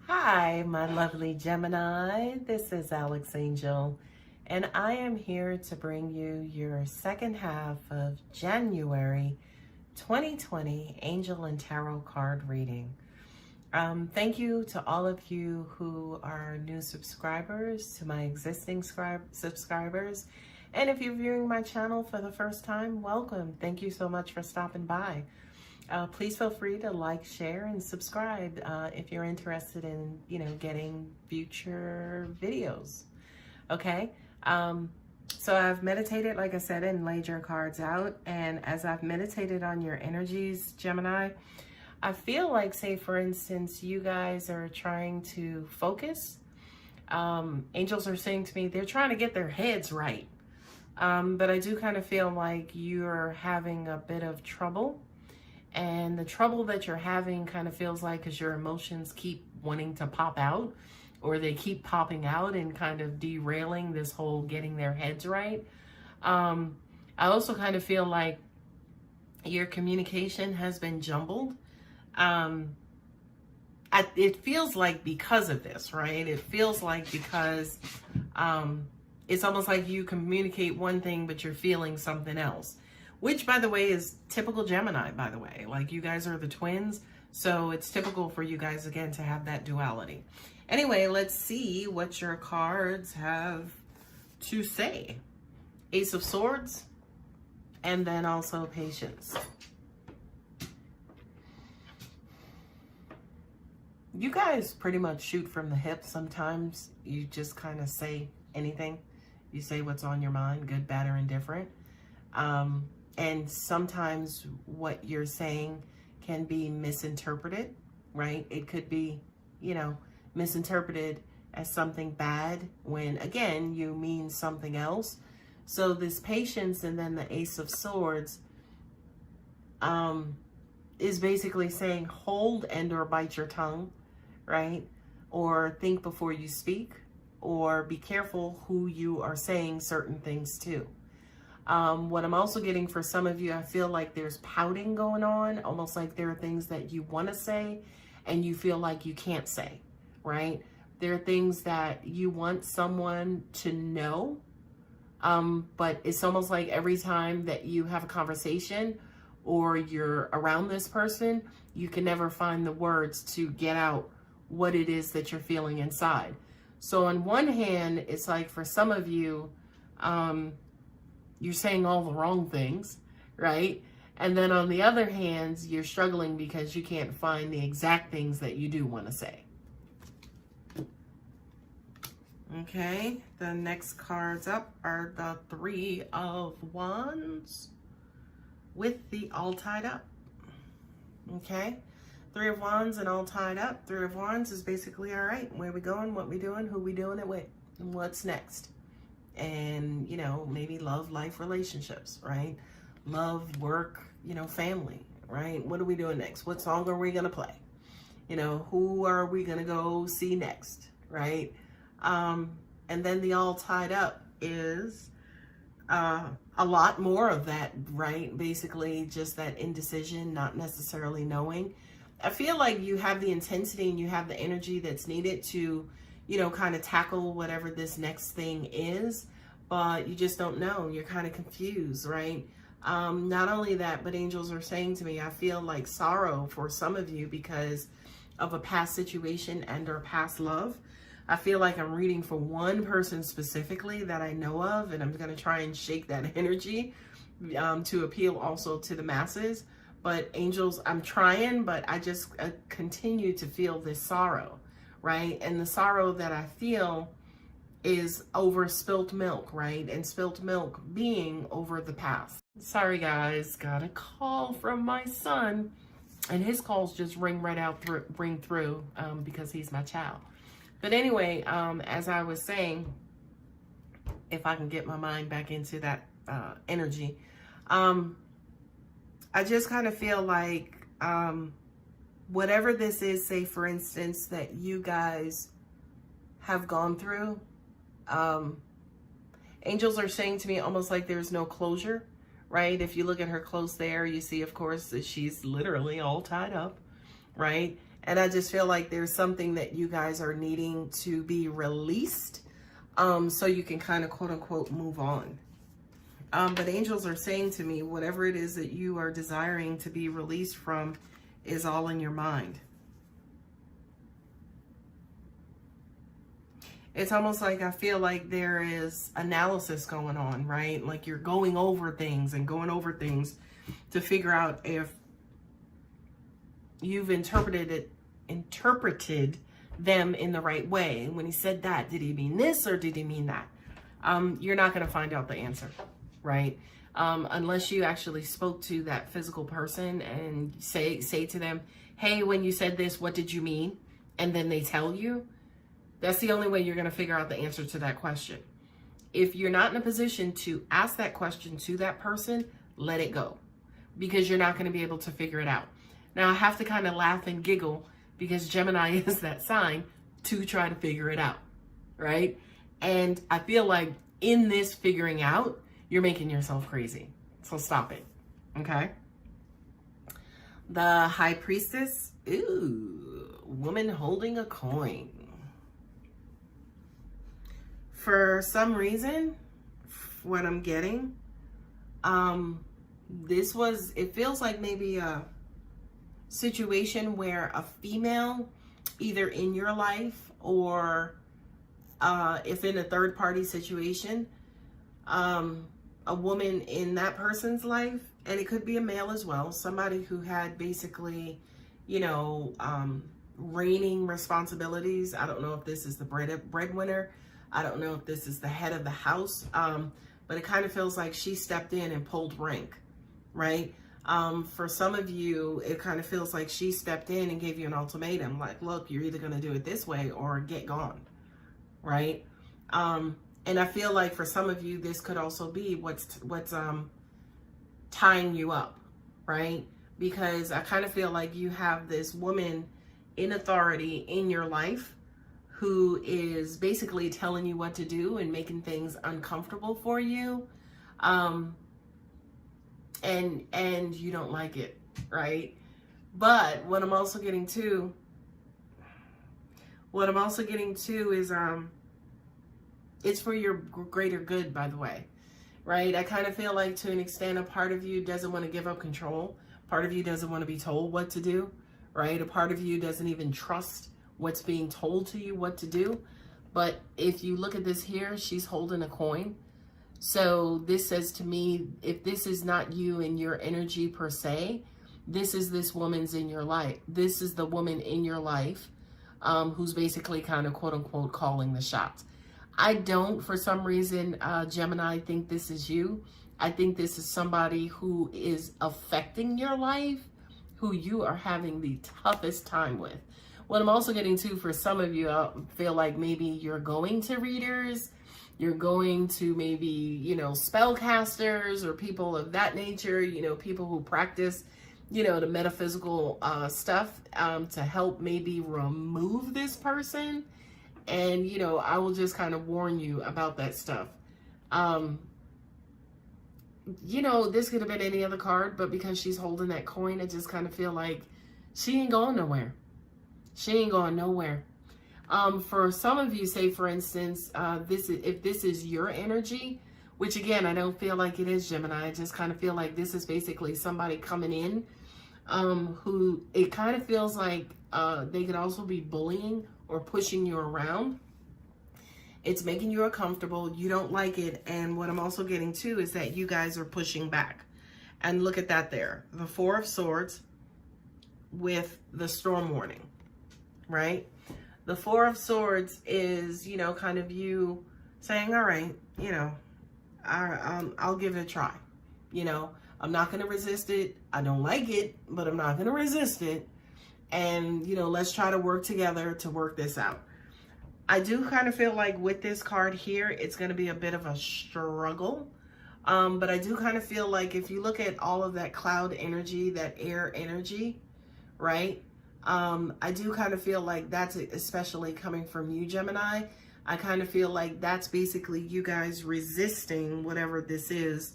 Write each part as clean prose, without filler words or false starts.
Hi, my lovely Gemini. This is Alex Angel, and I am here to bring you your second half of January 2020 Angel and Tarot card reading. Thank you to all of you who are new subscribers, to my existing subscribers, and if you're viewing my channel for the first time, welcome. Thank you so much for stopping by. Please feel free to like, share, and subscribe if you're interested in, getting future videos. Okay. So I've meditated, like I said, and laid your cards out. And as I've meditated on your energies, Gemini, I feel like, say, for instance, you guys are trying to focus. Angels are saying to me, they're trying to get their heads right. But I do kind of feel like you're having a bit of trouble. And the trouble that you're having kind of feels like because your emotions keep wanting to pop out, or they keep popping out and kind of derailing this whole getting their heads right. I also kind of feel like your communication has been jumbled. It feels like because of this, right? It feels like because it's almost like you communicate one thing, but you're feeling something else. Which, by the way, is typical Gemini, by the way. Like, you guys are the twins, so it's typical for you guys, again, to have that duality. Anyway, let's see what your cards have to say. Ace of Swords, and then also Patience. You guys pretty much shoot from the hip sometimes. You just kind of say anything. You say what's on your mind, good, bad, or indifferent. And sometimes what you're saying can be misinterpreted, right? It could be, misinterpreted as something bad when, again, you mean something else. So this Patience and then the Ace of Swords is basically saying hold and or bite your tongue, right? Or think before you speak, or be careful who you are saying certain things to. What I'm also getting for some of you, I feel like there's pouting going on, almost like there are things that you want to say and you feel like you can't say, right? There are things that you want someone to know, but it's almost like every time that you have a conversation or you're around this person, you can never find the words to get out what it is that you're feeling inside. So on one hand, it's like for some of you, you're saying all the wrong things, right? And then on the other hand, you're struggling because you can't find the exact things that you do want to say. Okay, the next cards up are the Three of Wands with the All Tied Up. Okay, Three of Wands and All Tied Up. Three of Wands is basically, all right, where we going, what we doing, who we doing it with, and what's next. And, maybe love, life, relationships, right? Love, work, family, right? What are we doing next? What song are we going to play? Who are we going to go see next, right? And then the All Tied Up is a lot more of that, right? Basically just that indecision, not necessarily knowing. I feel like you have the intensity and you have the energy that's needed to kind of tackle whatever this next thing is, but you just don't know. You're kind of confused, right? Not only that, but angels are saying to me, I feel like sorrow for some of you because of a past situation and or past love. I feel like I'm reading for one person specifically that I know of, and I'm going to try and shake that energy to appeal also to the masses. But angels, I'm trying, but I just continue to feel this sorrow. Right? And the sorrow that I feel is over spilt milk, right? And spilt milk being over the past. Sorry guys, got a call from my son, and his calls just ring through because he's my child. But anyway, as I was saying, if I can get my mind back into that energy, I just kind of feel like whatever this is, say for instance, that you guys have gone through, angels are saying to me almost like there's no closure, right? If you look at her close there, you see, of course, that she's literally all tied up, right? And I just feel like there's something that you guys are needing to be released, so you can kind of quote unquote move on. But angels are saying to me, whatever it is that you are desiring to be released from is all in your mind. It's almost like I feel like there is analysis going on, right? Like you're going over things and going over things to figure out if you've interpreted them in the right way. And when he said that, did he mean this or did he mean that? You're not going to find out the answer, right? Unless you actually spoke to that physical person and say to them, hey, when you said this, what did you mean? And then they tell you. That's the only way you're going to figure out the answer to that question. If you're not in a position to ask that question to that person, let it go, because you're not going to be able to figure it out. Now, I have to kind of laugh and giggle because Gemini is that sign to try to figure it out, right? And I feel like in this figuring out, you're making yourself crazy. So stop it, okay? The High Priestess, ooh, woman holding a coin. For some reason, what I'm getting, it feels like maybe a situation where a female, either in your life or if in a third party situation, a woman in that person's life, and it could be a male as well, somebody who had basically, reigning responsibilities. I don't know if this is the breadwinner. I don't know if this is the head of the house, but it kind of feels like she stepped in and pulled rank, right? For some of you, it kind of feels like she stepped in and gave you an ultimatum, like, look, you're either going to do it this way or get gone, right? And I feel like for some of you, this could also be what's tying you up, right? Because I kind of feel like you have this woman in authority in your life who is basically telling you what to do and making things uncomfortable for you. And you don't like it, right? But what I'm also getting to is it's for your greater good, by the way, right? I kind of feel like to an extent, a part of you doesn't want to give up control. Part of you doesn't want to be told what to do, right? A part of you doesn't even trust what's being told to you what to do. But if you look at this here, she's holding a coin. So this says to me, if this is not you and your energy per se, this is this woman's in your life. This is the woman in your life who's basically kind of quote unquote calling the shots. I don't, for some reason, Gemini, think this is you. I think this is somebody who is affecting your life, who you are having the toughest time with. What I'm also getting to, for some of you, I feel like maybe you're going to readers, you're going to maybe, spellcasters or people of that nature, people who practice, the metaphysical stuff to help maybe remove this person. And, I will just kind of warn you about that stuff. This could have been any other card, but because she's holding that coin, I just kind of feel like she ain't going nowhere. She ain't going nowhere. For some of you, say for instance, if this is your energy, which again, I don't feel like it is, Gemini. I just kind of feel like this is basically somebody coming in who it kind of feels like they could also be bullying or pushing you around. It's making you uncomfortable. You don't like it. And what I'm also getting to is that you guys are pushing back. And look at that there. The Four of Swords with the storm warning. Right? The Four of Swords is, kind of you saying, all right, I'll give it a try. I'm not going to resist it. I don't like it, but I'm not going to resist it. And, let's try to work together to work this out. I do kind of feel like with this card here, it's going to be a bit of a struggle. But I do kind of feel like if you look at all of that cloud energy, that air energy, right? I do kind of feel like that's especially coming from you, Gemini. I kind of feel like that's basically you guys resisting whatever this is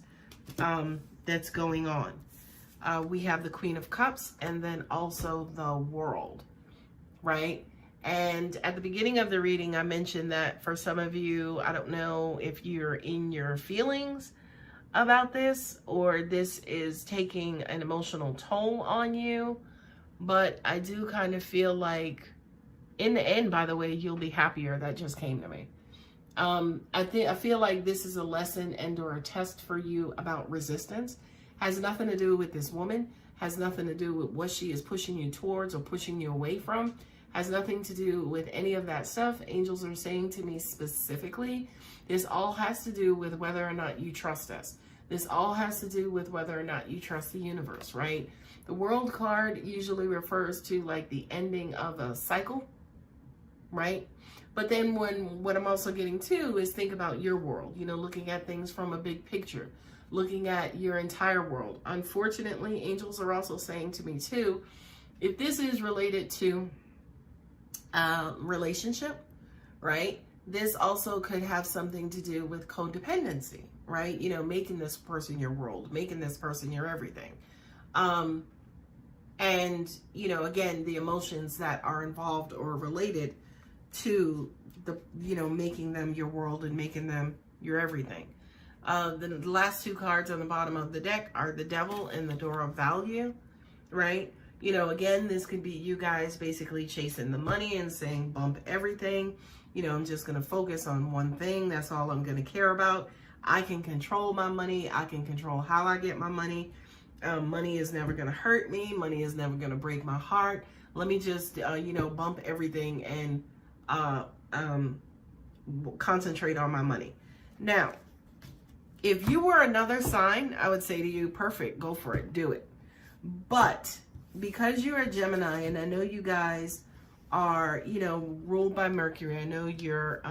that's going on. We have the Queen of Cups and then also the World. right? And at the beginning of the reading, I mentioned that for some of you, I don't know if you're in your feelings about this or this is taking an emotional toll on you, but I do kind of feel like in the end, by the way, you'll be happier. That just came to me. I feel like this is a lesson and or a test for you about resistance. Has nothing to do with this woman, has nothing to do with what she is pushing you towards or pushing you away from, has nothing to do with any of that stuff. Angels are saying to me specifically, this all has to do with whether or not you trust us. This all has to do with whether or not you trust the universe, right? The World card usually refers to like the ending of a cycle, right? But then what I'm also getting to is think about your world, you know, looking at things from a big picture, looking at your entire world. Unfortunately, angels are also saying to me too, if this is related to relationship, right? This also could have something to do with codependency, right? You know, making this person your world, making this person your everything. And, you know, again, the emotions that are involved or related to the, you know, making them your world and making them your everything. The last two cards on the bottom of the deck are the Devil and the Door of Value, right? You know, again, this could be you guys basically chasing the money and saying, bump everything. You know, I'm just going to focus on one thing. That's all I'm going to care about. I can control my money. I can control how I get my money. Money is never going to hurt me. Money is never going to break my heart. Let me just, you know, bump everything and concentrate on my money. Now, if you were another sign, I would say to you, perfect, go for it, do it. But because you're a Gemini, and I know you guys are, you know, ruled by Mercury, I know you're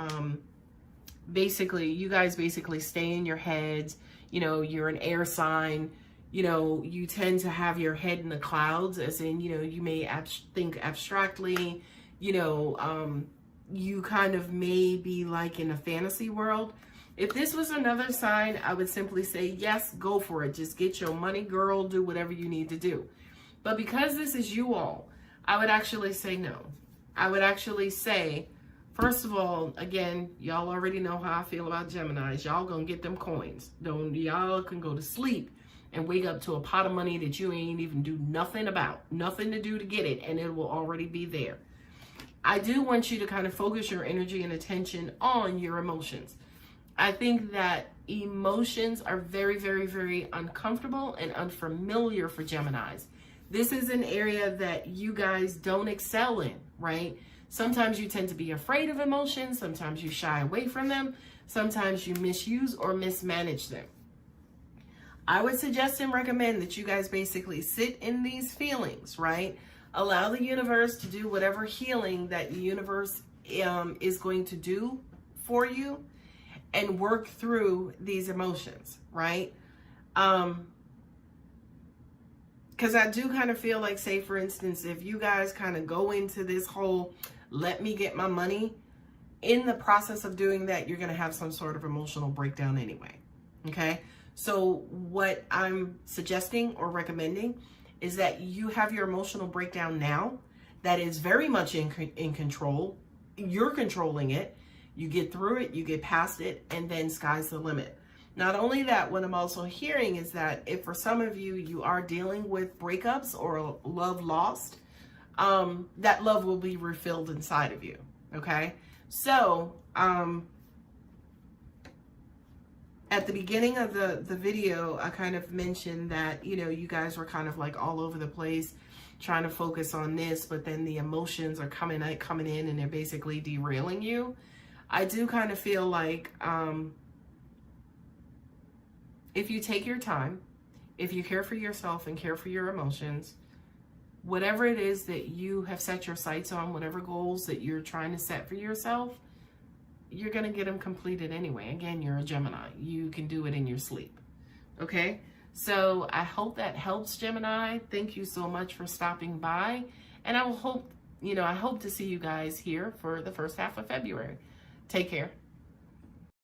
you guys basically stay in your heads, you know, you're an air sign, you know, you tend to have your head in the clouds, as in, you know, you may think abstractly, you know, you kind of may be like in a fantasy world. If this was another sign, I would simply say, yes, go for it. Just get your money, girl, do whatever you need to do. But because this is you all, I would actually say no. I would actually say, first of all, again, y'all already know how I feel about Geminis. Y'all gonna get them coins. Y'all can go to sleep and wake up to a pot of money that you ain't even do nothing about, nothing to do to get it, and it will already be there. I do want you to kind of focus your energy and attention on your emotions. I think that emotions are very, very, very uncomfortable and unfamiliar for Geminis. This is an area that you guys don't excel in, right? Sometimes you tend to be afraid of emotions. Sometimes you shy away from them. Sometimes you misuse or mismanage them. I would suggest and recommend that you guys basically sit in these feelings, right? Allow the universe to do whatever healing that the universe is going to do for you, and work through these emotions, right? Because I do kind of feel like, say, for instance, if you guys kind of go into this whole, let me get my money, in the process of doing that, you're going to have some sort of emotional breakdown anyway, okay? So what I'm suggesting or recommending is that you have your emotional breakdown now that is very much in control. You're controlling it. You get through it, you get past it, and then sky's the limit. Not only that, what I'm also hearing is that if for some of you, you are dealing with breakups or love lost, that love will be refilled inside of you, okay? So, at the beginning of the video, I kind of mentioned that, you know, you guys were kind of like all over the place trying to focus on this, but then the emotions are coming in and they're basically derailing you. I do kind of feel like if you take your time, if you care for yourself and care for your emotions, whatever it is that you have set your sights on, whatever goals that you're trying to set for yourself, you're going to get them completed anyway. Again, you're a Gemini. You can do it in your sleep. Okay? So I hope that helps, Gemini. Thank you so much for stopping by. And I hope to see you guys here for the first half of February. Take care.